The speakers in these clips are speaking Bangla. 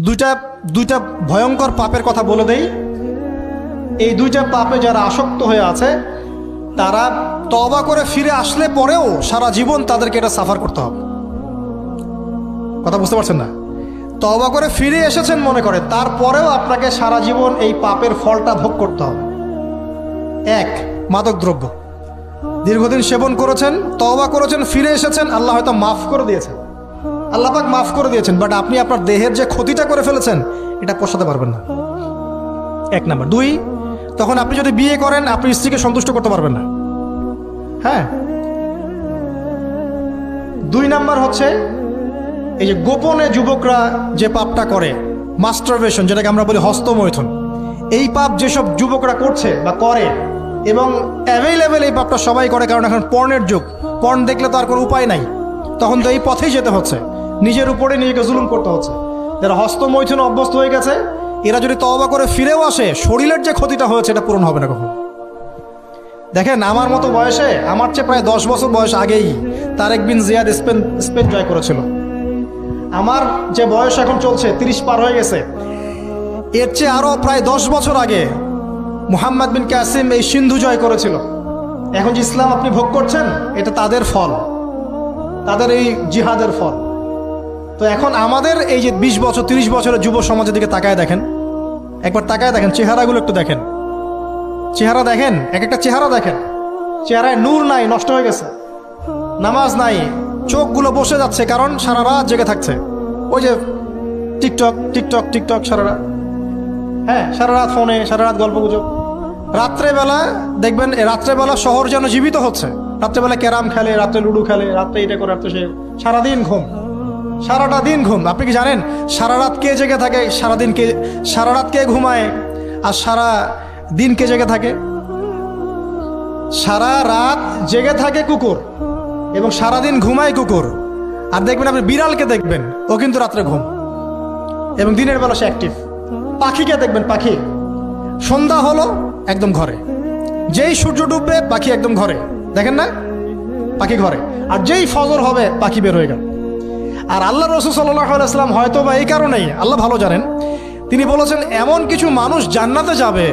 দুইটা দুইটা ভয়ঙ্কর পাপের কথা বলে দেই। এই দুইটা পাপে যারা আসক্ত হয়ে আছে তারা তওবা করে ফিরে আসলে পরেও সারা জীবন তাদেরকে এটা সাফার করতে হবে। কথা বুঝতে পারছেন না? তওবা করে ফিরে এসেছেন মনে করে, তারপরেও আপনাকে সারা জীবন এই পাপের ফলটা ভোগ করতে হবে। এক, মাদকদ্রব্য দীর্ঘদিন সেবন করেছেন, তওবা করেছেন, ফিরে এসেছেন, আল্লাহ হয়তো মাফ করে দিয়েছেন, আল্লাহ পাক মাফ করে দিয়েছেন, বাট আপনি আপনার দেহের যে ক্ষতিটা করে ফেলেছেন এটা পোষাতে পারবেন না। এক নাম্বার। দুই, তখন আপনি যদি বিয়ে করেন আপনি স্ত্রীকে সন্তুষ্ট করতে পারবেন না। হ্যাঁ। দুই নাম্বার হচ্ছে এই যে গোপনে যুবকরা যে পাপটা করে, মাস্টারবেশন, যেটাকে আমরা বলি হস্তমৈথুন, এই পাপ যেসব যুবকরা করছে বা করে, এবং অ্যাভেলেবেল এই পাপটা সবাই করে, কারণ এখন পর্নের যুগ, পর্ন দেখলে তো আর কোনো উপায় নাই, তখন তো এই পথেই যেতে হচ্ছে, নিজের উপরে নিজেকে জুলুম করতে হচ্ছে। যারা হস্তমৈথুনে অভ্যস্ত হয়ে গেছে এরা যদি তওবা করে ফিরেও আসে, শরীরের যে ক্ষতিটা হয়েছে এটা পূরণ হবে না কখনো। দেখেন, আমার মতো বয়সে, আমার চেয়ে প্রায় 10 বছর বয়স আগেই তারেক বিন জিয়াদ স্পেন জয় করেছিল। আমার যে বয়স এখন চলছে 30 পার হয়ে গেছে, এর চেয়ে আরো প্রায় 10 বছর আগে মুহাম্মদ বিন কাসিম এই সিন্ধু জয় করেছিল। এখন যে ইসলাম আপনি ভোগ করছেন এটা তাদের ফল, তাদের এই জিহাদের ফল। তো এখন আমাদের এই যে 20 বছর 30 বছরের যুব সমাজের দিকে তাকায় দেখেন, একবার তাকায় দেখেন, চেহারাগুলো একটু দেখেন, চেহারা দেখেন, এক একটা চেহারা দেখেন, চেহারায় নূর নাই, নষ্ট হয়ে গেছে, নামাজ নাই, চোখগুলো বসে যাচ্ছে, কারণ সারা রাত জেগে থাকছে। ওই যে টিকটক টিকটক টিকটক সারা রাত, হ্যাঁ সারা রাত ফোনে, সারা রাত গল্প গুজব। রাত্রেবেলা দেখবেন, রাত্রেবেলা শহর যেন জীবিত হচ্ছে, রাত্রেবেলা ক্যারাম খেলে, রাত্রে লুডো খেলে, রাত্রে এটা করে, রাত্রে সে, সারাদিন ঘুম, সারাটা দিন ঘুম। আপনি কি জানেন সারা রাত কে জেগে থাকে, সারাদিন কে, সারা রাত কে ঘুমায় আর সারা দিন কে জেগে থাকে? সারা রাত জেগে থাকে কুকুর এবং সারাদিন ঘুমায় কুকুর। আর দেখবেন আপনি বিড়ালকে দেখবেন, ও কিন্তু রাত্রে ঘুম এবং দিনের বেলা সে অ্যাক্টিভ। পাখিকে দেখবেন, পাখি সন্ধ্যা হলো একদম ঘরে, যেই সূর্য ডুববে পাখি একদম ঘরে, দেখেন না, পাখি ঘরে। আর যেই ফজর হবে পাখি বের হয়ে গেল। আর আল্লাহ রাসূল সাল্লাল্লাহু আলাইহি ওয়াসাল্লাম হয়তো বা এই কারণেই, আল্লাহ ভালো জানেন, তিনি বলেছেন এমন কিছু মানুষ জান্নাতে যাবে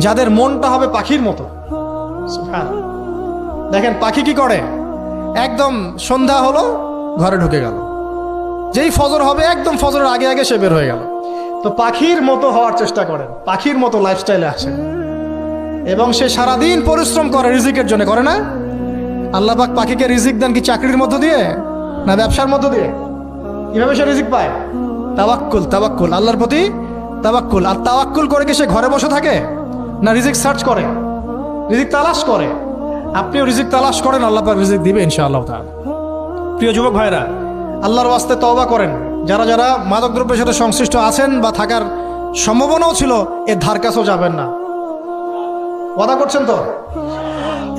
যাদের মনটা হবে পাখির মতো। সুবহানাল্লাহ। দেখেন পাখি কি করে, একদম সন্ধ্যা হলো ঘরে ঢুকে গেল, যেই ফজর হবে একদম ফজরের আগে আগে সে বের হয়ে গেল। তো পাখির মতো হওয়ার চেষ্টা করেন, পাখির মতো লাইফস্টাইলে আসেন, এবং সে সারাদিন পরিশ্রম করে রিজিকের জন্য, করে না? আল্লাহ পাক পাখিকে রিজিক দেন কি চাকরির মধ্য দিয়ে না ব্যবসার মধ্য দিয়ে? কিভাবে সে রিজিক পায়? তাওয়াক্কুল, তাওয়াক্কুল, আল্লাহর প্রতি তাওয়াক্কুল। আর তাওয়াক্কুল করে কি সে ঘরে বসে থাকে না রিজিক সার্চ করে, রিজিক তালাশ করে? আপনিও রিজিক তালাশ করেন, আল্লাহ পাক রিজিক দিবে ইনশাআল্লাহ তাআলা। প্রিয় যুবক ভাইরা, আল্লাহর ওয়াস্তে তওবা করেন। যারা যারা মাদকদ্রব্যের সাথে সংশ্লিষ্ট আছেন বা থাকার সম্ভাবনাও ছিল, এর ধার কাছেও যাবেন না। ওয়াদা করছেন তো?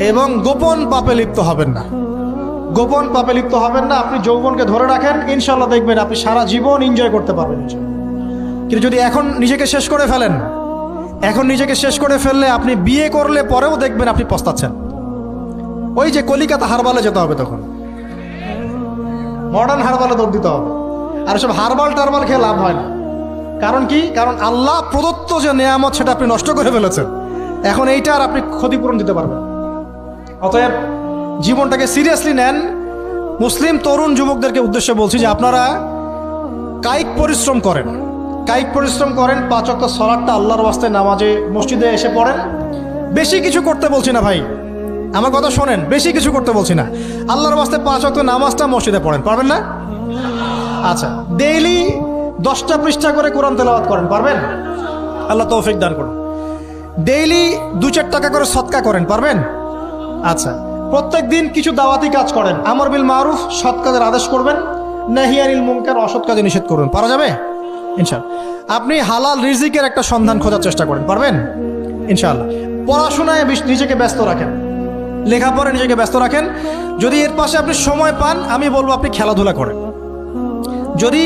এবং গোপন পাপে লিপ্ত হবেন না, গোপন পাপে লিপ্ত হবেন না। আপনি যৌবনকে ধরে রাখেন, ইনশাল্লাহ দেখবেন আপনি সারা জীবন এনজয় করতে পারবেন। কিন্তু যদি এখন নিজেকে শেষ করে ফেলেন, এখন নিজেকে শেষ করে ফেললে আপনি বিয়ে করলে পরেও দেখবেন আপনি পস্তাচ্ছেন। ওই যে কলিকাতা হারবালে যেতে হবে, তখন মডার্ন হারবালে দৌড় দিতে হবে। আর সব হারবাল টারবাল খেয়ে লাভ হয় না। কারণ কি? কারণ আল্লাহ প্রদত্ত যে নেয়ামত সেটা আপনি নষ্ট করে ফেলেছেন, এখন এইটা আর আপনি ক্ষতিপূরণ দিতে পারবেন। অতএব জীবনটাকে সিরিয়াসলি নেন। মুসলিম তরুণ যুবকদেরকে উদ্দেশ্যে বলছি যে আপনারা কায়িক পরিশ্রম করেন, কায়িক পরিশ্রম করেন। 5 ওয়াক্ত সালাতটা আল্লাহর ওয়াস্তে নামাজে মসজিদে এসে পড়েন। বেশি কিছু করতে বলছি না ভাই, আমার কথা শোনেন, বেশি কিছু করতে বলছি না। আল্লাহর ওয়াস্তে 5 ওয়াক্ত নামাজটা মসজিদে পড়েন, পারবেন না? আচ্ছা, ডেইলি 10টা পৃষ্ঠা করে কোরআন তেলাওয়াত করেন, পারবেন? আল্লাহ তৌফিক দান করুন। ডেইলি 2-4 টাকা করে সদকা করেন, পারবেন? আচ্ছা, প্রত্যেক দিন কিছু দাওয়াতি কাজ করেন, আমর বিল মারুফ, সৎ কাজের আদেশ করবেন, নাহি আনিল মুনকার, অসৎ কাজে নিষেধ করবেন। পারা যাবে ইনশাআল্লাহ। আপনি হালাল রিজিকের একটা সন্ধান খোঁজার চেষ্টা করেন, পারবেন ইনশাআল্লাহ। পড়াশোনায় নিজেকে ব্যস্ত রাখেন, লেখাপড়ায় নিজেকে ব্যস্ত রাখেন। যদি এর পাশে আপনি সময় পান, আমি বলবো আপনি খেলাধুলা করেন। যদি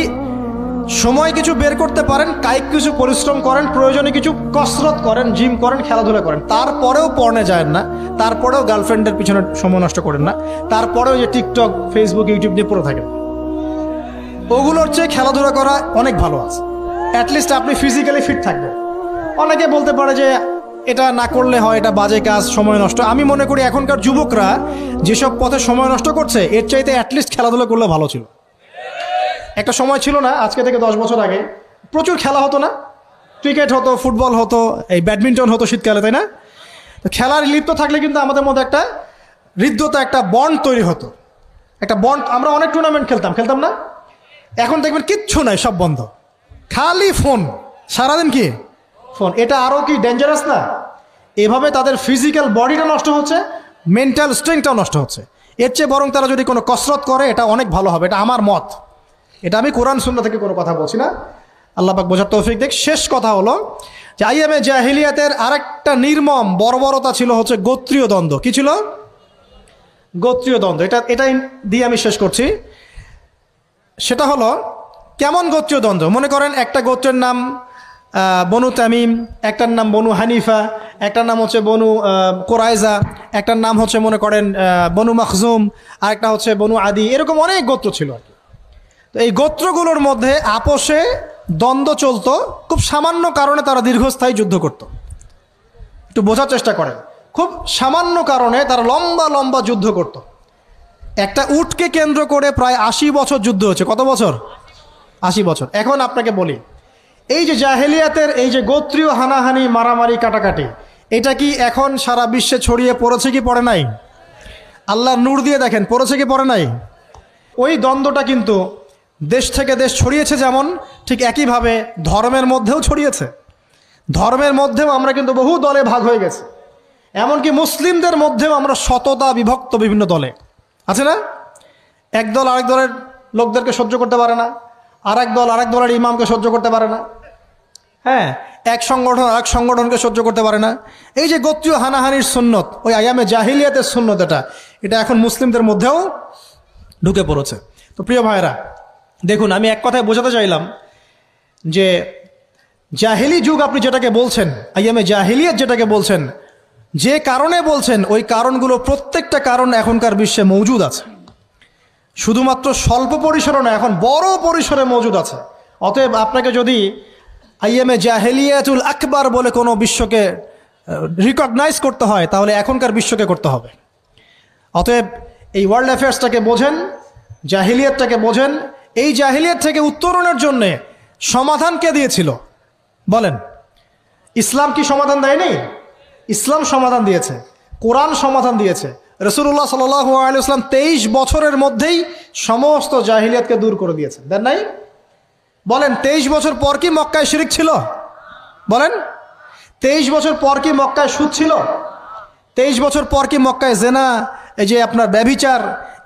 সময় কিছু বের করতে পারেন, কায়িক কিছু পরিশ্রম করেন, প্রয়োজনে কিছু কসরত করেন, জিম করেন, খেলাধুলা করেন। তারপরেও পর্নে যায় না, তারপরেও গার্লফ্রেন্ডের পিছনে সময় নষ্ট করেন না, তারপরেও যে টিকটক, ফেসবুক, ইউটিউব নিয়ে পড়ে থাকেন, ওগুলোর চেয়ে খেলাধুলা করা অনেক ভালো আছে। অ্যাটলিস্ট আপনি ফিজিক্যালি ফিট থাকবেন। অনেকে বলতে পারে যে এটা না করলে হয়, এটা বাজে কাজ, সময় নষ্ট। আমি মনে করি এখনকার যুবকরা যেসব পথে সময় নষ্ট করছে এর চাইতে অ্যাটলিস্ট খেলাধুলা করলে ভালো ছিল। একটা সময় ছিল না, আজকে থেকে 10 বছর আগে প্রচুর খেলা হতো না? ক্রিকেট হতো, ফুটবল হতো, এই ব্যাডমিন্টন হতো শীতকালে, তাই না? তো খেলার লিপ্ত থাকলে কিন্তু আমাদের মধ্যে একটা হৃদ্যতা, একটা বন্ড তৈরি হতো, একটা বন্ড। আমরা অনেক টুর্নামেন্ট খেলতাম না? এখন দেখবেন কিচ্ছু নাই, সব বন্ধ, খালি ফোন, সারাদিন কি ফোন। এটা আরও কি ডেঞ্জারাস না? এভাবে তাদের ফিজিক্যাল বডিটা নষ্ট হচ্ছে, মেন্টাল স্ট্রেংথটাও নষ্ট হচ্ছে। এর চেয়ে বরং তারা যদি কোনো কসরত করে এটা অনেক ভালো হবে, এটা আমার মত। এটা আমি কোরআন সুন্নাহ থেকে কোনো কথা বলছি না, আল্লাহ পাক বোঝার তৌফিক দেখ। শেষ কথা হলো যে আইয়ামে জাহিলিয়াতের আরেকটা নির্মম বর্বরতা ছিল হচ্ছে গোত্রীয় দ্বন্দ্ব। কি ছিল? গোত্রীয় দ্বন্দ্ব। এটাই দিয়ে আমি শেষ করছি। সেটা হলো কেমন গোত্রীয় দ্বন্দ্ব? মনে করেন একটা গোত্রের নাম বনু তামিম, একটার নাম বনু হানিফা, একটার নাম হচ্ছে বনু কোরাইজা, একটার নাম হচ্ছে মনে করেন বনু মখজুম, আর একটা হচ্ছে বনু আদি। এরকম অনেক গোত্র ছিল আর কি। তো এই গোত্রগুলোর মধ্যে আপোষে দ্বন্দ্ব চলতো, খুব সামান্য কারণে তারা দীর্ঘস্থায়ী যুদ্ধ করত। একটু বোঝার চেষ্টা করেন, খুব সামান্য কারণে তারা লম্বা লম্বা যুদ্ধ করত। একটা উটকে কেন্দ্র করে প্রায় 80 বছর যুদ্ধ হচ্ছে। কত বছর? 80 বছর। এখন আপনাকে বলি, এই যে জাহেলিয়াতের এই যে গোত্রীয় হানাহানি, মারামারি, কাটাকাটি, এটা কি এখন সারা বিশ্বে ছড়িয়ে পড়েছে কি পড়ে নাই? আল্লাহর নূর দিয়ে দেখেন, পড়েছে কি পড়ে নাই? ওই দ্বন্দ্বটা কিন্তু দেশ থেকে দেশ ছড়িয়েছে, যেমন ঠিক একইভাবে ধর্মের মধ্যেও ছড়িয়েছে। ধর্মের মধ্যেও আমরা কিন্তু বহু দলে ভাগ হয়ে গেছি। এমনকি মুসলিমদের মধ্যেও আমরা শততা বিভক্ত বিভিন্ন দলে, আছে না? এক দল আরেক দলের লোকদেরকে সহ্য করতে পারে না, আরেক দল আরেক দলের ইমামকে সহ্য করতে পারে না। হ্যাঁ, এক সংগঠন আরেক সংগঠনকে সহ্য করতে পারে না। এই যে গোত্রীয় হানাহানির সুন্নত, ওই আইয়ামে জাহিলিয়াতের সুন্নত, এটা এখন মুসলিমদের মধ্যেও ঢুকে পড়েছে। তো প্রিয় ভাইরা, দেখুন, আমি এক কথায় বোঝাতে চাইলাম যে জাহিলি যুগ আপনি যেটাকে বলছেন, আইয়ামে জাহিলিয়াত যেটাকে বলছেন, যে কারণে বলছেন ওই কারণগুলো প্রত্যেকটা কারণ এখনকার বিশ্বে মজুদ আছে। শুধুমাত্র স্বল্প পরিসরে না, এখন বড় পরিসরে মজুদ আছে। অতএব আপনাকে যদি আইয়ামে জাহেলিয়াতুল আকবার বলে কোনো বিশ্বকে রিকগনাইজ করতে হয়, তাহলে এখনকার বিশ্বকে করতে হবে। অতএব এই ওয়ার্ল্ড অ্যাফেয়ার্সটাকে বোঝেন, জাহিলিয়াতটাকে বোঝেন। এই জাহিলিয়াত থেকে উত্তরণের জন্যে সমাধান কে দিয়েছিল বলেন? ইসলাম কি সমাধান দেয়নি? ইসলাম সমাধান দিয়েছে, কোরআন সমাধান দিয়েছে। রাসূলুল্লাহ সাল্লাল্লাহু আলাইহি ওয়াসাল্লাম 23 বছরের মধ্যেই সমস্ত জাহিলিয়াতকে দূর করে দিয়েছেন, দেন নাই? বলেন, 23 বছর পর কি মক্কায় শিরক ছিল? বলেন, 23 বছর পর কি মক্কায় সুদ ছিল? 23 বছর পর কি মক্কায় জেনা, এই যে আপনার ব্যভিচার,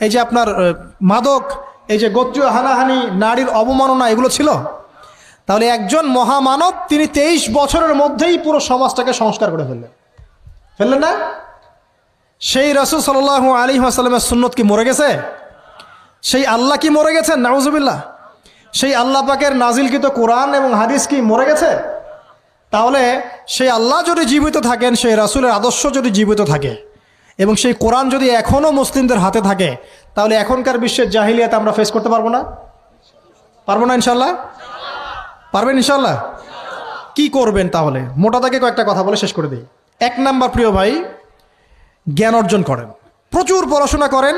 এই যে আপনার মাদক, এই যে গোত্রীয় হানাহানি, নারীর অবমাননা, এগুলো ছিল? তাহলে একজন মহামানব তিনি 23 বছরের মধ্যেই পুরো সমাজটাকে সংস্কার করে ফেললেন না? সেই রাসূল সাল্লাল্লাহু আলাইহি ওয়াসাল্লামের সুন্নত কি মরে গেছে? সেই আল্লাহ কি মরে গেছেন? নাউজুবিল্লাহ। সেই আল্লাহ পাকের নাজিলকৃত কোরআন এবং হাদিস কি মরে গেছে? তাহলে সেই আল্লাহ যদি জীবিত থাকেন, সেই রাসূলের আদর্শ যদি জীবিত থাকে, এবং সেই কোরআন যদি এখনও মুসলিমদের হাতে থাকে, তাহলে এখনকার বিশ্বের জাহিলিয়াত আমরা ফেস করতে পারবো না? পারবো না ইনশাল্লাহ? পারবেন ইনশাল্লাহ? কি করবেন তাহলে? মোটা দাগে কয়েকটা কথা বলে শেষ করে দিই। 1 নাম্বার, প্রিয় ভাই, জ্ঞান অর্জন করেন, প্রচুর পড়াশোনা করেন।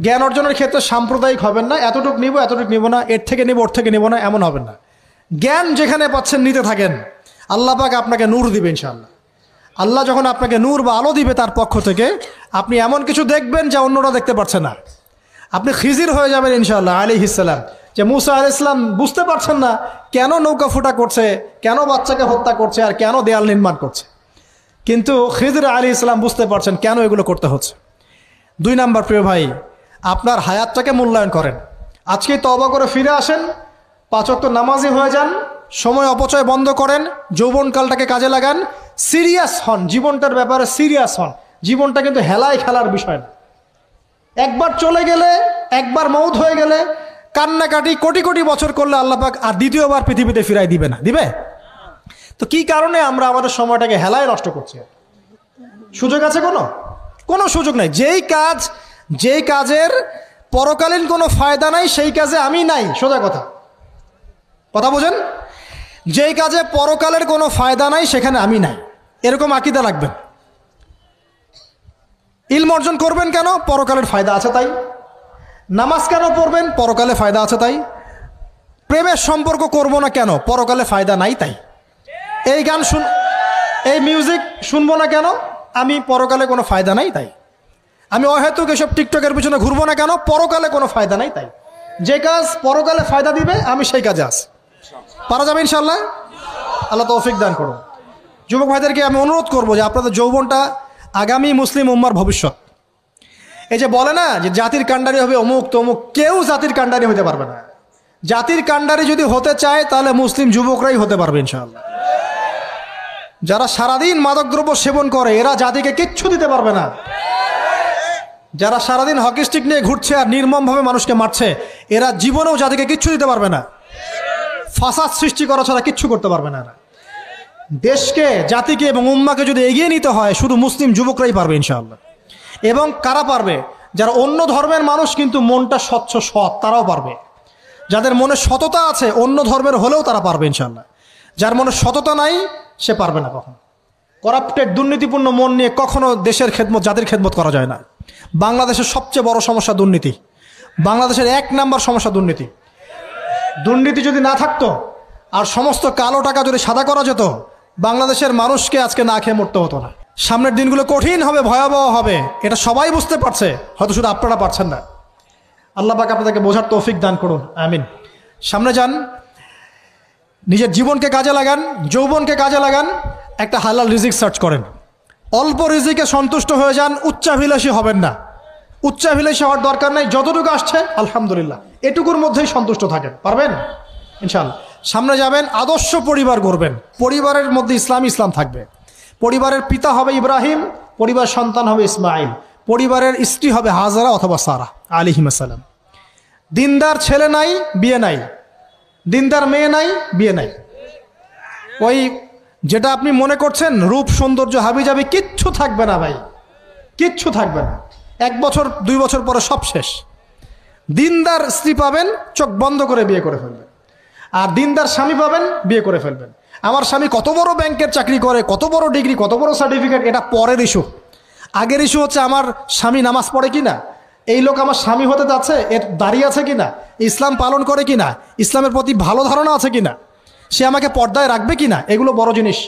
জ্ঞান অর্জনের ক্ষেত্রে সাম্প্রদায়িক হবেন না, এতটুক নিব এতটুক নিব না, এর থেকে নিব ওর থেকে নিব না, এমন হবেন না। জ্ঞান যেখানে পাচ্ছেন নিতে থাকেন, আল্লাহ পাক আপনাকে নূর দিবে ইনশাআল্লাহ। আল্লাহ যখন আপনাকে নূর বা আলো দিবে তার পক্ষ থেকে, আপনি এমন কিছু দেখবেন যা অন্যরা দেখতে পারছে না। আপনি খিজির হয়ে যাবেন ইনশাআল্লাহ আলাইহিস সালাম। যে মুসা আলাইহিস সালাম বুঝতে পারছেন না কেন নৌকা ফুটা করছে, কেন বাচ্চাকে হত্যা করছে, আর কেন দেয়াল নির্মাণ করছে, কিন্তু খিজির আলাইহিস সালাম বুঝতে পারছেন কেন এগুলো করতে হচ্ছে। 2 নাম্বার, প্রিয় ভাই, আপনার হায়াতটাকে মূল্যায়ন করেন। আজকে তওবা করে ফিরে আসেন, 5 ওয়াক্ত নামাজি হয়ে যান, সময় অপচয় বন্ধ করেন, যৌবনকালটাকে কাজে লাগান, সিরিয়াস হন, জীবনটার ব্যাপারে সিরিয়াস হন। জীবনটা কিন্তু হেলায় খেলার বিষয় না। একবার চলে গেলে, একবার মৌত হয়ে গেলে কান্নাকাটি কোটি কোটি বছর করলে আল্লাহ পাক আর দ্বিতীয়বার পৃথিবীতে ফিরাই দিবে না, দিবে? তো কি কারণে আমরা আমাদের সময়টাকে হেলায় নষ্ট করছি? সুযোগ আছে? কোনো সুযোগ নাই। যেই কাজের পরকালীন কোনো ফায়দা নাই, সেই কাজে আমি নাই। সোজা কথা বোঝেন? যেই কাজে পরকালের কোনো ফায়দা নাই সেখানে আমি নাই, এরকম আকীদা লাগবে। ইলম অর্জন করবেন কেন? পরকালের ফায়দা আছে তাই। নামাজ কেন পড়বেন? পরকালে ফায়দা আছে তাই। প্রেমের সম্পর্ক করব না কেন? পরকালে ফায়দা নাই তাই। এই গান এই মিউজিক শুনবো না কেন? আমি পরকালে কোনো ফায়দা নাই তাই। আমি অহেতুক এসব টিকটকের পিছনে ঘুরবো না কেন? পরকালে কোনো ফায়দা নাই তাই। যে কাজ পরকালে ফায়দা দিবে আমি সেই কাজে আছি। পারা যাবে ইনশাল্লাহ? আল্লাহ তৌফিক দান করুন। যুবক ভাইদেরকে আমি অনুরোধ করবো যে আপনাদের যৌবনটা আগামী মুসলিম উম্মার ভবিষ্যৎ। এই যে বলে না যে জাতির কাণ্ডারি হবে অমুক তমুক, কেউ জাতির কাণ্ডারি হতে পারবে না। জাতির কাণ্ডারি যদি হতে চায় তাহলে মুসলিম যুবকরাই হতে পারবে ইনশাআল্লাহ। যারা সারাদিন মাদকদ্রব্য সেবন করে এরা জাতিকে কিচ্ছু দিতে পারবে না। যারা সারাদিন হকি স্টিক নিয়ে ঘুরছে আর নির্মমভাবে মানুষকে মারছে এরা জীবনেও জাতিকে কিচ্ছু দিতে পারবে না। ফাসাদ সৃষ্টি করা ছাড়া কিচ্ছু করতে পারবে না। দেশকে, জাতিকে এবং উম্মাকে যদি এগিয়ে নিতে হয় শুধু মুসলিম যুবকরাই পারবে ইনশাআল্লাহ। এবং কারা পারবে? যারা অন্য ধর্মের মানুষ কিন্তু মনটা স্বচ্ছ সৎ, তারাও পারবে। যাদের মনে সততা আছে অন্য ধর্মের হলেও তারা পারবে ইনশাআল্লাহ। যার মনে সততা নাই সে পারবে না কখনো। করাপ্টেড, দুর্নীতিপূর্ণ মন নিয়ে কখনো দেশের খেদমত, জাতির খেদমত করা যায় না। বাংলাদেশের সবচেয়ে বড় সমস্যা দুর্নীতি। বাংলাদেশের 1 নাম্বার সমস্যা দুর্নীতি। দুর্নীতি যদি না থাকতো আর সমস্ত কালো টাকা যদি সাদা করা যেত, বাংলাদেশের মানুষকে আজকে না খেয়ে মরতে হতো না। সামনের দিনগুলো কঠিন হবে, ভয়াবহ হবে, এটা সবাই বুঝতে পারছে, হয়তো শুধু আপনারা পারছেন না। আল্লাহ পাক আপনাদেরকে বোঝার তৌফিক দান করুন, আমিন। সামনে যান, নিজের জীবনকে কাজে লাগান, যৌবনকে কাজে লাগান, একটা হালাল রিজিক সার্চ করেন। অল্প রিজিকে সন্তুষ্ট হয়ে যান, উচ্চাভিলাষী হবেন না। উচ্চাভিলাষী হওয়ার দরকার নাই, যতটুকু আসছে আলহামদুলিল্লাহ, এটুকুর মধ্যেই সন্তুষ্ট থাকেন। পারবেন ইনশাআল্লাহ। সামনে যাবেন, আদর্শ পরিবার গড়বেন। পরিবারের মধ্যে ইসলাম থাকবে। পরিবারের পিতা হবে ইব্রাহিম, পরিবার সন্তান হবে ইসমাইল, পরিবারের স্ত্রী হবে হাজারা অথবা সারা আলাইহিস সালাম। দিনদার ছেলে নাই, বিয়ে নাই। দিনদার মেয়ে নাই, বিয়ে নাই। ওই যেটা আপনি মনে করছেন রূপ সৌন্দর্য হাবিজাবি, কিচ্ছু থাকবে না ভাই, কিচ্ছু থাকবে না। 1 বছর 2 বছর পরে সব শেষ। দিনদার স্ত্রী পাবেন, চোখ বন্ধ করে বিয়ে করে ফেলবেন। আর দিনদার স্বামী পাবেন, বিয়ে করে ফেলবেন। আমার স্বামী কত বড় ব্যাংকের চাকরি করে, কত বড় ডিগ্রি, কত বড় সার্টিফিকেট, এটা পরের ইস্যু। আগের ইস্যু হচ্ছে আমার স্বামী নামাজ পড়ে কিনা, এই লোক আমার স্বামী হতে যাচ্ছে, এর দাঁড়িয়ে আছে কিনা, ইসলাম পালন করে কিনা, ইসলামের প্রতি ভালো ধারণা আছে কিনা, সে আমাকে পর্দায় রাখবে কিনা, এগুলো বড় জিনিস।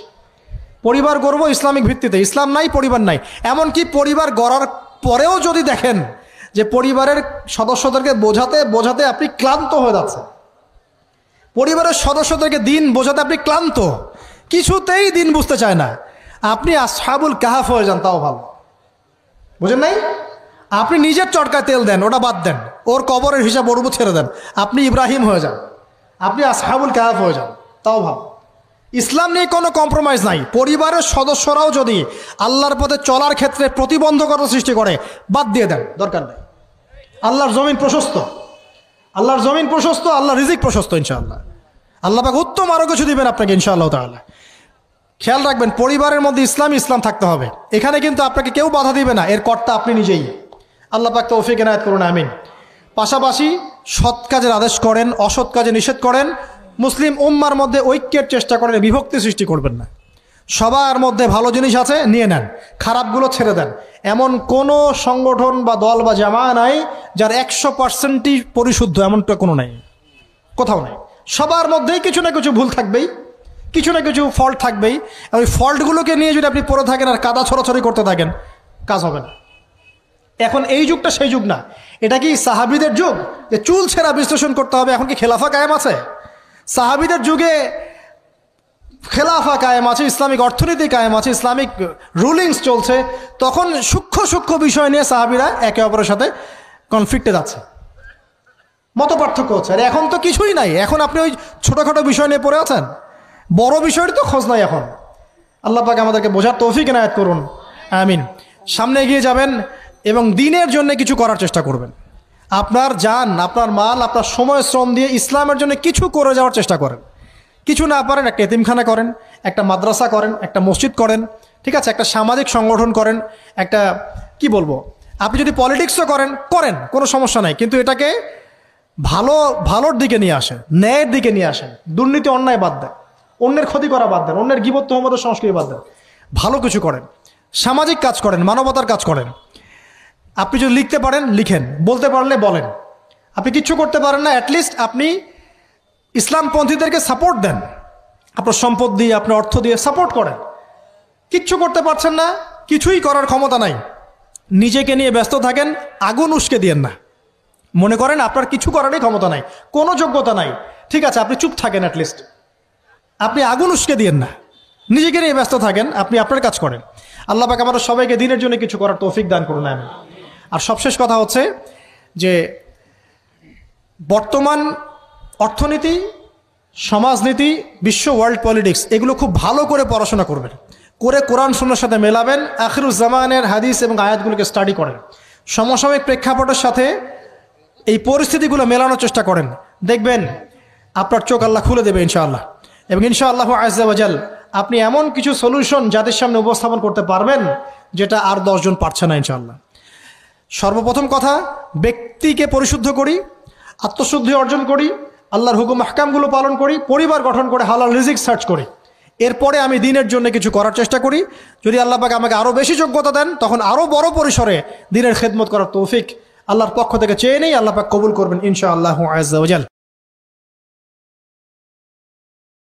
পরিবার গড়ব ইসলামিক ভিত্তিতে। ইসলাম নাই, পরিবার নাই। এমনকি পরিবার গড়ার পরেও যদি দেখেন যে পরিবারের সদস্যদেরকে বোঝাতে বোঝাতে আপনি ক্লান্ত হয়ে যাচ্ছেন, পরিবারের সদস্যদেরকে দিন বোঝাতে আপনি ক্লান্ত, কিছুতেই দিন বুঝতে চায় না, আপনি আসহাবুল কাহাফ হয়ে যান, তাও ভালো। বুঝেন নাই? আপনি নিজের চটকায় তেল দেন, ওটা বাদ দেন, ওর কবরের হিসাব ওর উপর ছেড়ে দেন, আপনি ইব্রাহিম হয়ে যান, আপনি আসহাবুল কাহাফ হয়ে যান, তাও ভালো। ইসলাম নিয়ে কোনো কম্প্রোমাইজ নাই। পরিবারের সদস্যরাও যদি আল্লাহর পথে চলার ক্ষেত্রে প্রতিবন্ধকতা সৃষ্টি করে, বাদ দিয়ে দেন, দরকার নেই। আল্লাহর জমিন প্রশস্ত, আল্লাহর জমিন প্রশস্ত, আল্লাহর রিজিক প্রশস্ত ইনশাআল্লাহ। আল্লাহ পাক উত্তম আরও কিছু দিবেন আপনাকে ইনশাআল্লাহ তাআলা। খেয়াল রাখবেন, পরিবারের মধ্যে ইসলাম থাকতে হবে। এখানে কিন্তু আপনাকে কেউ বাধা দিবে না, এর কর্তা আপনি নিজেই। আল্লাহ পাক তৌফিক এনায়েত করুন, আমিন। পাশাপাশি সৎ কাজের আদেশ করেন, অসৎ কাজে নিষেধ করেন। মুসলিম উম্মার মধ্যে ঐক্যের চেষ্টা করেন, বিভক্তি সৃষ্টি করবেন না। সবার মধ্যে ভালো জিনিস আছে, নিয়ে নেন, খারাপগুলো ছেড়ে দেন। এমন কোনো সংগঠন বা দল বা জামা নাই যার 100%ই পরিশুদ্ধ, এমনটা কোনো নাই, কোথাও নাই। সবার মধ্যেই কিছু না কিছু ভুল থাকবেই, কিছু না কিছু ফল্ট থাকবেই। ওই ফল্টগুলোকে নিয়ে যদি আপনি পড়ে থাকেন আর কাদা ছড়াছড়ি করতে থাকেন, কাজ হবে না। এখন এই যুগটা সেই যুগ না। এটা কি সাহাবীদের যুগ যে চুল ছেঁড়া বিশ্লেষণ করতে হবে? এখন কি খেলাফা কায়েম আছে? সাহাবীদের যুগে খেলাফা কায়েম আছে, ইসলামিক অর্থনীতি কায়েম আছে, ইসলামিক রুলিংস চলছে। তখন সূক্ষ্ম বিষয় নিয়ে সাহাবীরা একে অপরের সাথে কনফ্লিক্টে যাচ্ছে, মত পার্থক্য হচ্ছে। আর এখন তো কিছুই নাই, এখন আপনি ওই ছোটোখাটো বিষয় নিয়ে পড়ে আছেন, বড় বিষয়ের তো খোঁজ নাই এখন। আল্লাহ পাক আমাদেরকে বোঝার তৌফিক এনায়েত করুন, আমিন। সামনে এগিয়ে যাবেন এবং দিনের জন্য কিছু করার চেষ্টা করবেন। আপনার জান, আপনার মাল, আপনার সময় শ্রম দিয়ে ইসলামের জন্য কিছু করে যাওয়ার চেষ্টা করেন। কিছু না পারেন একটা এতিমখানা করেন, একটা মাদ্রাসা করেন, একটা মসজিদ করেন, ঠিক আছে, একটা সামাজিক সংগঠন করেন, একটা কি বলবো, আপনি যদি পলিটিক্সও করেন, কোনো সমস্যা নাই, কিন্তু এটাকে ভালোর দিকে নিয়ে আসেন, ন্যায়ের দিকে নিয়ে আসেন, দুর্নীতি অন্যায় বাদ দেন। অন্যের ক্ষতি করা বাদ দেন, অন্যের গীবত তোহমতের সংস্কৃতি বাদ দেন, ভালো কিছু করেন, সামাজিক কাজ করেন, মানবতার কাজ করেন। আপনি যদি লিখতে পারেন লিখেন, বলতে পারলে বলেন। আপনি কিচ্ছু করতে পারেন না, অ্যাটলিস্ট আপনি ইসলামপন্থীদেরকে সাপোর্ট দেন, আপনার সম্পদ দিয়ে, আপনার অর্থ দিয়ে সাপোর্ট করেন। কিচ্ছু করতে পারছেন না, কিছুই করার ক্ষমতা নাই, নিজেকে নিয়ে ব্যস্ত থাকেন, আগুন উস্কে দিয়েন না। মনে করেন আপনার কিছু করারই ক্ষমতা নাই, কোনো যোগ্যতা নাই, ঠিক আছে, আপনি চুপ থাকেন, অ্যাটলিস্ট আপনি আগুন উস্কে দিয়েন না, নিজেকে নিয়ে ব্যস্ত থাকেন, আপনি আপনার কাজ করেন। আল্লাহ পাক আমাদের সবাইকে দিনের জন্য কিছু করার তৌফিক দান করুন, আমিন। আর সবশেষ কথা হচ্ছে যে বর্তমান অর্থনীতি, সমাজনীতি, বিশ্ব ওয়ার্ল্ড পলিটিক্স এগুলো খুব ভালো করে পড়াশোনা করবেন, করে কোরআন সুন্নাহর সাথে মেলাবেন, আখিরুজ্জামানের হাদিস এবং আয়াতগুলোকে স্টাডি করেন, সমসাময়িক প্রেক্ষাপটের সাথে এই পরিস্থিতিগুলো মেলানোর চেষ্টা করেন, দেখবেন আপনার চোখ আল্লাহ খুলে দেবে ইনশাআল্লাহ। এবং ইনশাআল্লাহ আজ্জা ওয়া জাল আপনি এমন কিছু সলিউশন যাদের সামনে উপস্থাপন করতে পারবেন যেটা আর 10 জন পারছে না ইনশাআল্লাহ। সর্বপ্রথম কথা, ব্যক্তিকে পরিশুদ্ধ করি, আত্মশুদ্ধি অর্জন করি, আল্লাহর হুকুম আহকামগুলো পালন করি, পরিবার গঠন করে হালাল রিজিক সার্চ করি, এরপরে আমি দিনের জন্য কিছু করার চেষ্টা করি। যদি আল্লাহ পাক আমাকে আরও বেশি যোগ্যতা দেন তখন আরও বড় পরিসরে দিনের খেদমত করার তৌফিক আল্লাহর পক্ষ থেকে চেয়ে নেই, আল্লাহ পাক কবুল করবেন ইনশাআল্লাহু আজ্জা ওয়া জাল।